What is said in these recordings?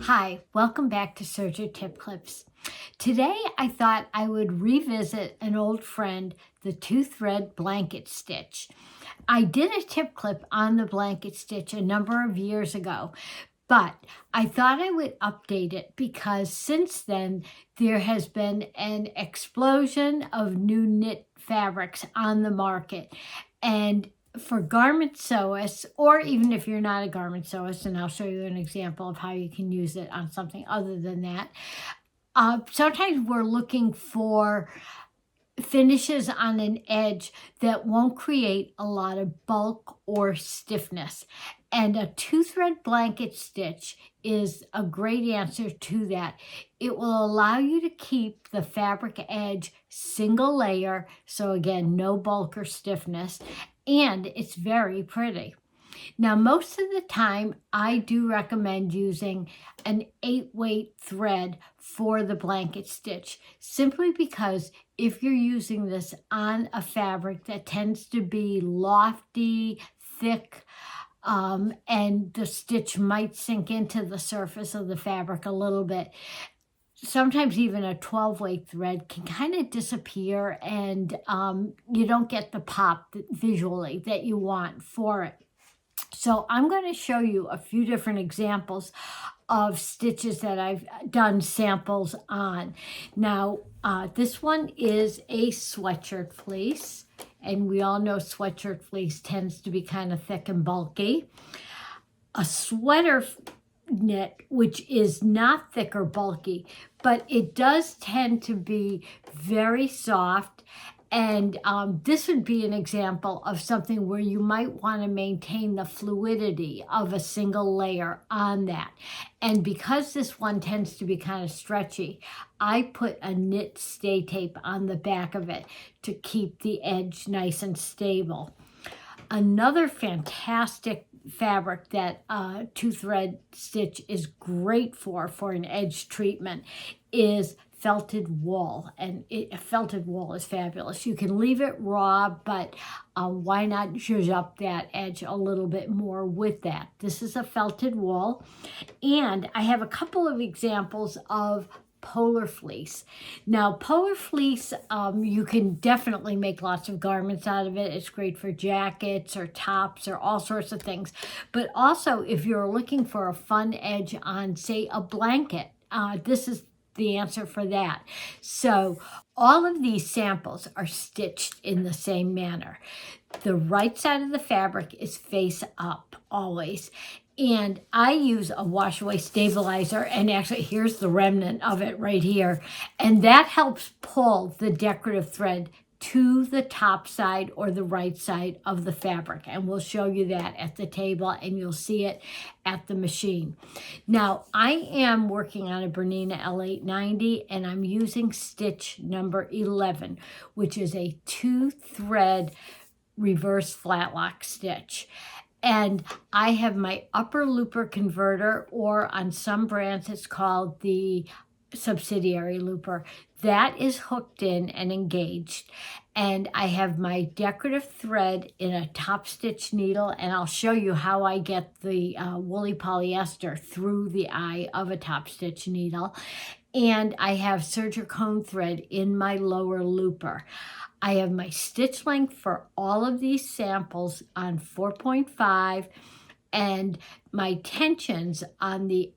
Hi, welcome back to Serger Tip Clips. Today I thought I would revisit an old friend, the two-thread blanket stitch. I did a tip clip on the blanket stitch a number of years ago, but I thought I would update it because since then there has been an explosion of new knit fabrics on the market. And for garment sewists, or even if you're not a garment sewist, and I'll show you an example of how you can use it on something other than that, sometimes we're looking for finishes on an edge that won't create a lot of bulk or stiffness. And a two-thread blanket stitch is a great answer to that. It will allow you to keep the fabric edge single layer, so again, no bulk or stiffness, and it's very pretty. Now, most of the time, I do recommend using an 8-weight thread for the blanket stitch, simply because if you're using this on a fabric that tends to be lofty, thick, and the stitch might sink into the surface of the fabric a little bit, sometimes even a 12-weight thread can kind of disappear, and you don't get the pop visually that you want for it. So I'm going to show you a few different examples of stitches that I've done samples on. Now, this one is a sweatshirt fleece, and we all know sweatshirt fleece tends to be kind of thick and bulky. A sweater knit, which is not thick or bulky, but it does tend to be very soft. And this would be an example of something where you might want to maintain the fluidity of a single layer on that. And because this one tends to be kind of stretchy, I put a knit stay tape on the back of it to keep the edge nice and stable. Another fantastic fabric that two-thread stitch is great for an edge treatment is felted wool, and felted wool is fabulous. You can leave it raw, but why not zhuzh up that edge a little bit more with that? This is a felted wool, and I have a couple of examples of polar fleece. Now, polar fleece, you can definitely make lots of garments out of it. It's great for jackets or tops or all sorts of things. But also, if you're looking for a fun edge on, say, a blanket, this is the answer for that. So all of these samples are stitched in the same manner. The right side of the fabric is face up always. And I use a wash away stabilizer, and actually here's the remnant of it right here. And that helps pull the decorative thread to the top side or the right side of the fabric. And we'll show you that at the table, and you'll see it at the machine. Now, I am working on a Bernina L890, and I'm using stitch number 11, which is a two-thread reverse flat lock stitch. And I have my upper looper converter, or on some brands it's called the subsidiary looper. That is hooked in and engaged. And I have my decorative thread in a top stitch needle, and I'll show you how I get the woolly polyester through the eye of a top stitch needle. And I have Serger cone thread in my lower looper. I have my stitch length for all of these samples on 4.5, and my tensions on the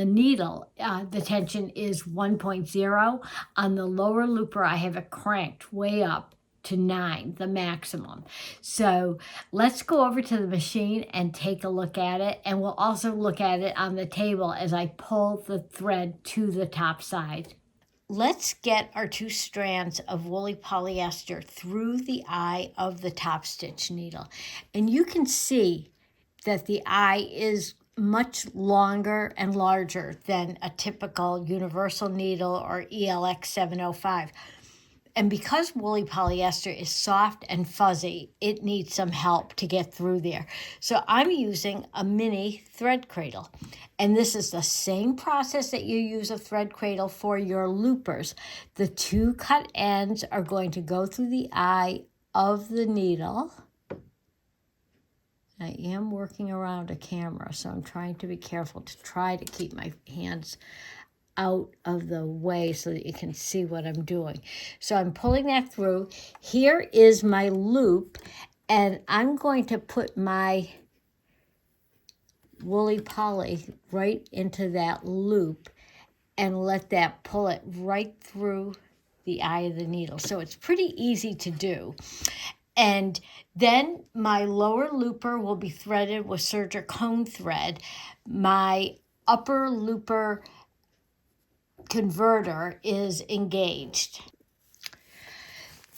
needle, the tension is 1.0. On the lower looper, I have it cranked way up to 9, the maximum. So let's go over to the machine and take a look at it. And we'll also look at it on the table as I pull the thread to the top side. Let's get our 2 strands of woolly polyester through the eye of the top stitch needle. And you can see that the eye is much longer and larger than a typical universal needle or ELX 705. And because woolly polyester is soft and fuzzy, it needs some help to get through there. So I'm using a mini thread cradle. And this is the same process that you use a thread cradle for your loopers. The 2 cut ends are going to go through the eye of the needle. I am working around a camera, so I'm trying to be careful to try to keep my hands out of the way so that you can see what I'm doing. So I'm pulling that through. Here is my loop, and I'm going to put my woolly poly right into that loop and let that pull it right through the eye of the needle. So it's pretty easy to do. And then my lower looper will be threaded with Serger cone thread. My upper looper converter is engaged.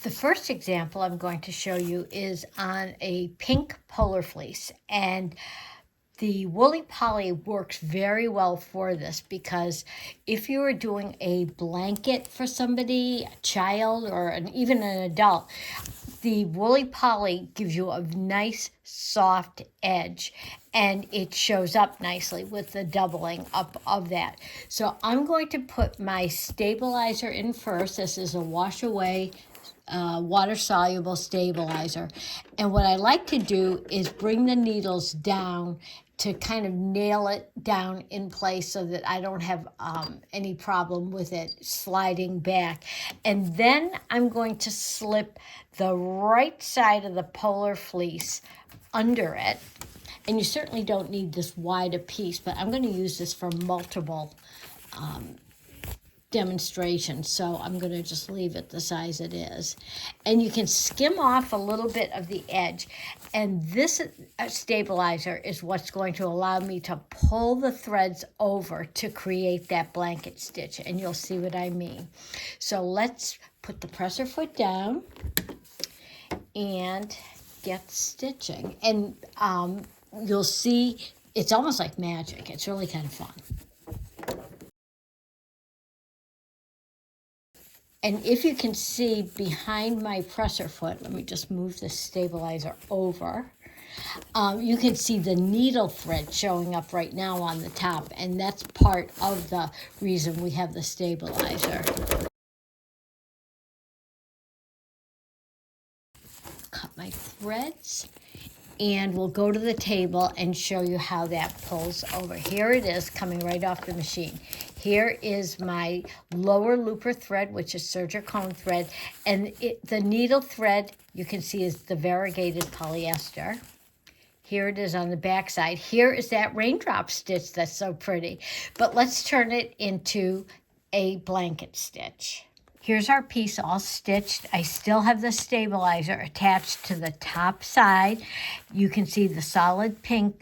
The first example I'm going to show you is on a pink polar fleece, and the woolly poly works very well for this because if you are doing a blanket for somebody, a child, or even an adult, the woolly poly gives you a nice soft edge, and it shows up nicely with the doubling up of that. So I'm going to put my stabilizer in first. This is a wash away water-soluble stabilizer. And what I like to do is bring the needles down to kind of nail it down in place so that I don't have any problem with it sliding back. And then I'm going to slip the right side of the polar fleece under it. And you certainly don't need this wide a piece, but I'm going to use this for multiple demonstration, so I'm going to just leave it the size it is. And you can skim off a little bit of the edge, and this stabilizer is what's going to allow me to pull the threads over to create that blanket stitch, and you'll see what I mean. So let's put the presser foot down and get stitching, and you'll see it's almost like magic. It's really kind of fun. And if you can see behind my presser foot, let me just move this stabilizer over. You can see the needle thread showing up right now on the top, and that's part of the reason we have the stabilizer. Cut my threads, and we'll go to the table and show you how that pulls over. Here it is coming right off the machine. Here is my lower looper thread, which is Serger cone thread, and the needle thread you can see is the variegated polyester. Here it is on the back side. Here is that raindrop stitch that's so pretty. But let's turn it into a blanket stitch. Here's our piece all stitched. I still have the stabilizer attached to the top side. You can see the solid pink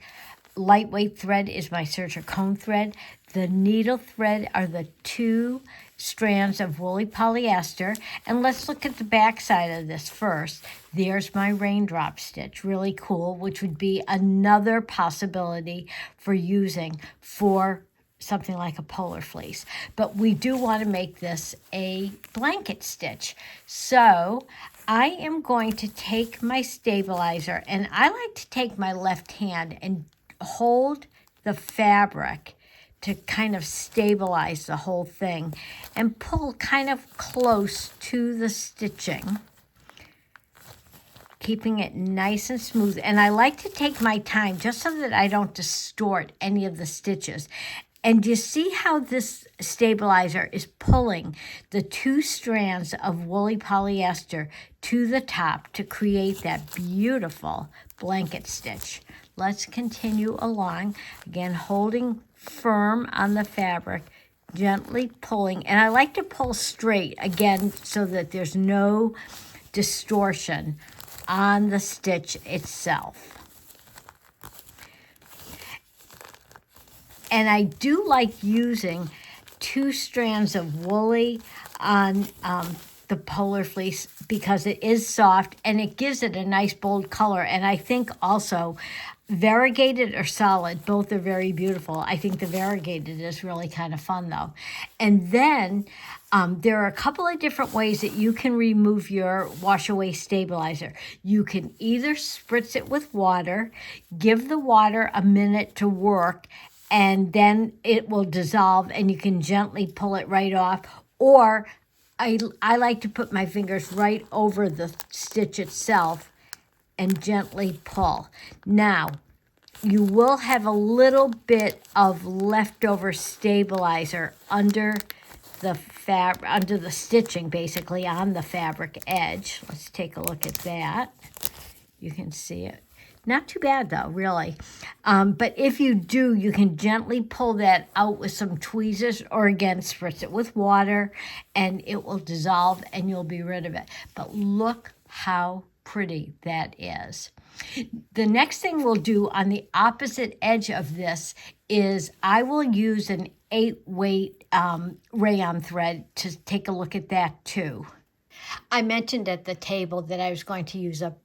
lightweight thread is my Serger cone thread. The needle thread are the 2 strands of woolly polyester. And let's look at the back side of this first. There's my raindrop stitch, really cool, which would be another possibility for using for something like a polar fleece. But we do want to make this a blanket stitch. So I am going to take my stabilizer, and I like to take my left hand and hold the fabric to kind of stabilize the whole thing and pull kind of close to the stitching, keeping it nice and smooth. And I like to take my time just so that I don't distort any of the stitches. And you see how this stabilizer is pulling the 2 strands of woolly polyester to the top to create that beautiful blanket stitch. Let's continue along, again holding firm on the fabric, gently pulling. And I like to pull straight, again, so that there's no distortion on the stitch itself. And I do like using 2 strands of woolly on the polar fleece because it is soft and it gives it a nice bold color. And I think also variegated or solid, both are very beautiful. I think the variegated is really kind of fun though. And then there are a couple of different ways that you can remove your wash away stabilizer. You can either spritz it with water, give the water a minute to work, and then it will dissolve and you can gently pull it right off. Or I like to put my fingers right over the stitch itself and gently pull. Now, you will have a little bit of leftover stabilizer under the stitching, basically on the fabric edge. Let's take a look at that. You can see it. Not too bad though, really. But if you do, you can gently pull that out with some tweezers, or again, spritz it with water and it will dissolve and you'll be rid of it. But look how pretty that is. The next thing we'll do on the opposite edge of this is I will use an 8-weight rayon thread to take a look at that too. I mentioned at the table that I was going to use a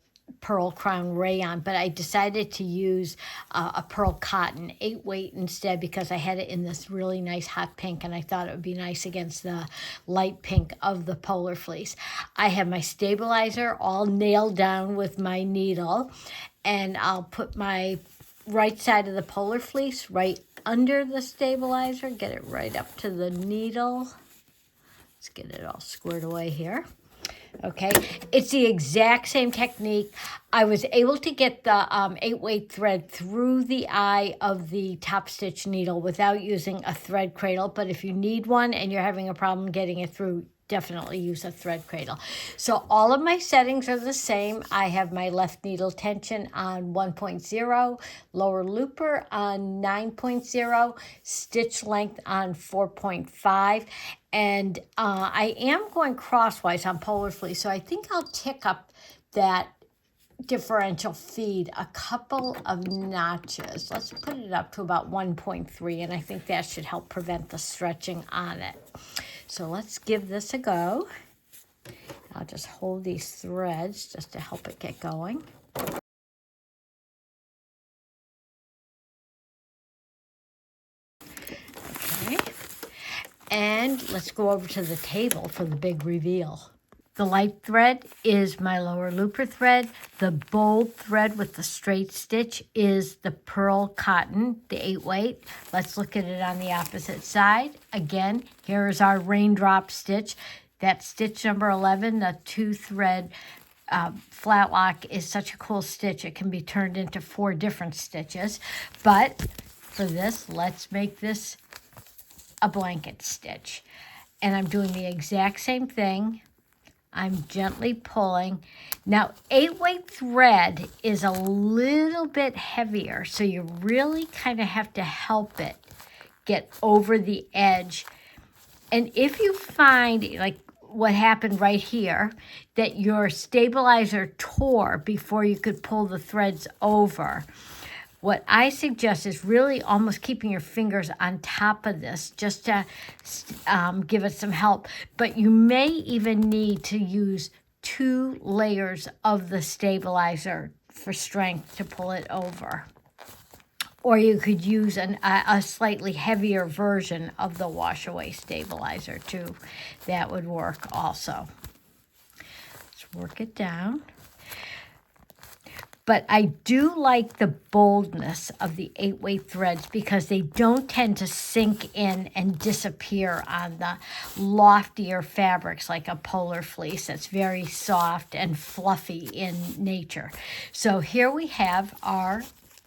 pearl crown rayon, but I decided to use a pearl cotton 8-weight instead because I had it in this really nice hot pink and I thought it would be nice against the light pink of the polar fleece. I have my stabilizer all nailed down with my needle, and I'll put my right side of the polar fleece right under the stabilizer, get it right up to the needle. Let's get it all squared away here. Okay, it's the exact same technique. I was able to get the 8-weight thread through the eye of the top stitch needle without using a thread cradle, but if you need one and you're having a problem getting it through, definitely use a thread cradle. So all of my settings are the same. I have my left needle tension on 1.0, lower looper on 9.0, stitch length on 4.5, and I am going crosswise on polar fleece, so I think I'll tick up that differential feed a couple of notches. Let's put it up to about 1.3, and I think that should help prevent the stretching on it. So let's give this a go. I'll just hold these threads just to help it get going. Okay. And let's go over to the table for the big reveal. The light thread is my lower looper thread. The bold thread with the straight stitch is the pearl cotton, the 8-weight. Let's look at it on the opposite side. Again, here is our raindrop stitch. That stitch number 11, the 2-thread flat lock, is such a cool stitch. It can be turned into 4 different stitches. But for this, let's make this a blanket stitch. And I'm doing the exact same thing. I'm gently pulling. Now, 8-weight thread is a little bit heavier, so you really kind of have to help it get over the edge. And if you find, like what happened right here, that your stabilizer tore before you could pull the threads over, what I suggest is really almost keeping your fingers on top of this just to give it some help. But you may even need to use 2 layers of the stabilizer for strength to pull it over. Or you could use a slightly heavier version of the wash away stabilizer too. That would work also. Let's work it down. But I do like the boldness of the 8-weight threads because they don't tend to sink in and disappear on the loftier fabrics like a polar fleece that's very soft and fluffy in nature. So here we have our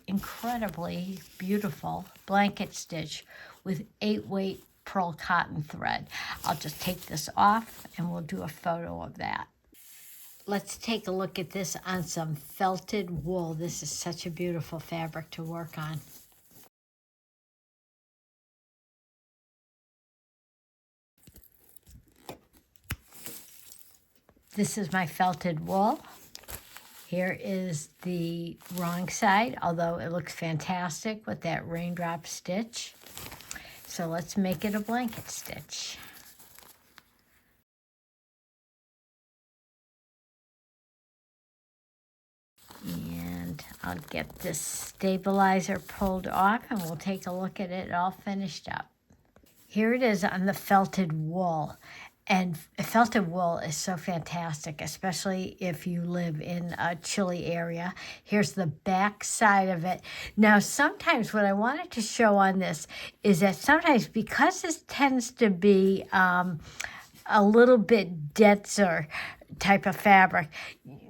incredibly beautiful blanket stitch with 8-weight pearl cotton thread. I'll just take this off and we'll do a photo of that. Let's take a look at this on some felted wool. This is such a beautiful fabric to work on. This is my felted wool. Here is the wrong side, although it looks fantastic with that raindrop stitch. So let's make it a blanket stitch. And I'll get this stabilizer pulled off and we'll take a look at it all finished up. Here it is on the felted wool. And felted wool is so fantastic, especially if you live in a chilly area. Here's the back side of it. Now, sometimes what I wanted to show on this is that sometimes because this tends to be a little bit denser type of fabric,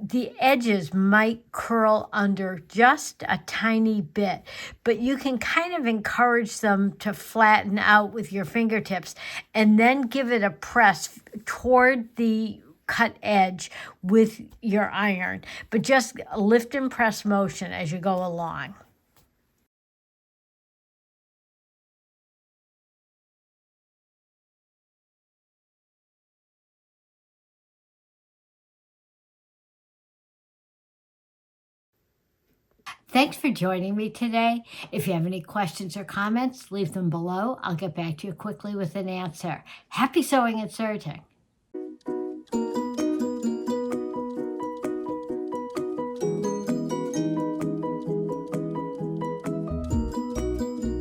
the edges might curl under just a tiny bit, but you can kind of encourage them to flatten out with your fingertips and then give it a press toward the cut edge with your iron, but just lift and press motion as you go along. Thanks for joining me today. If you have any questions or comments, leave them below. I'll get back to you quickly with an answer. Happy sewing and serging.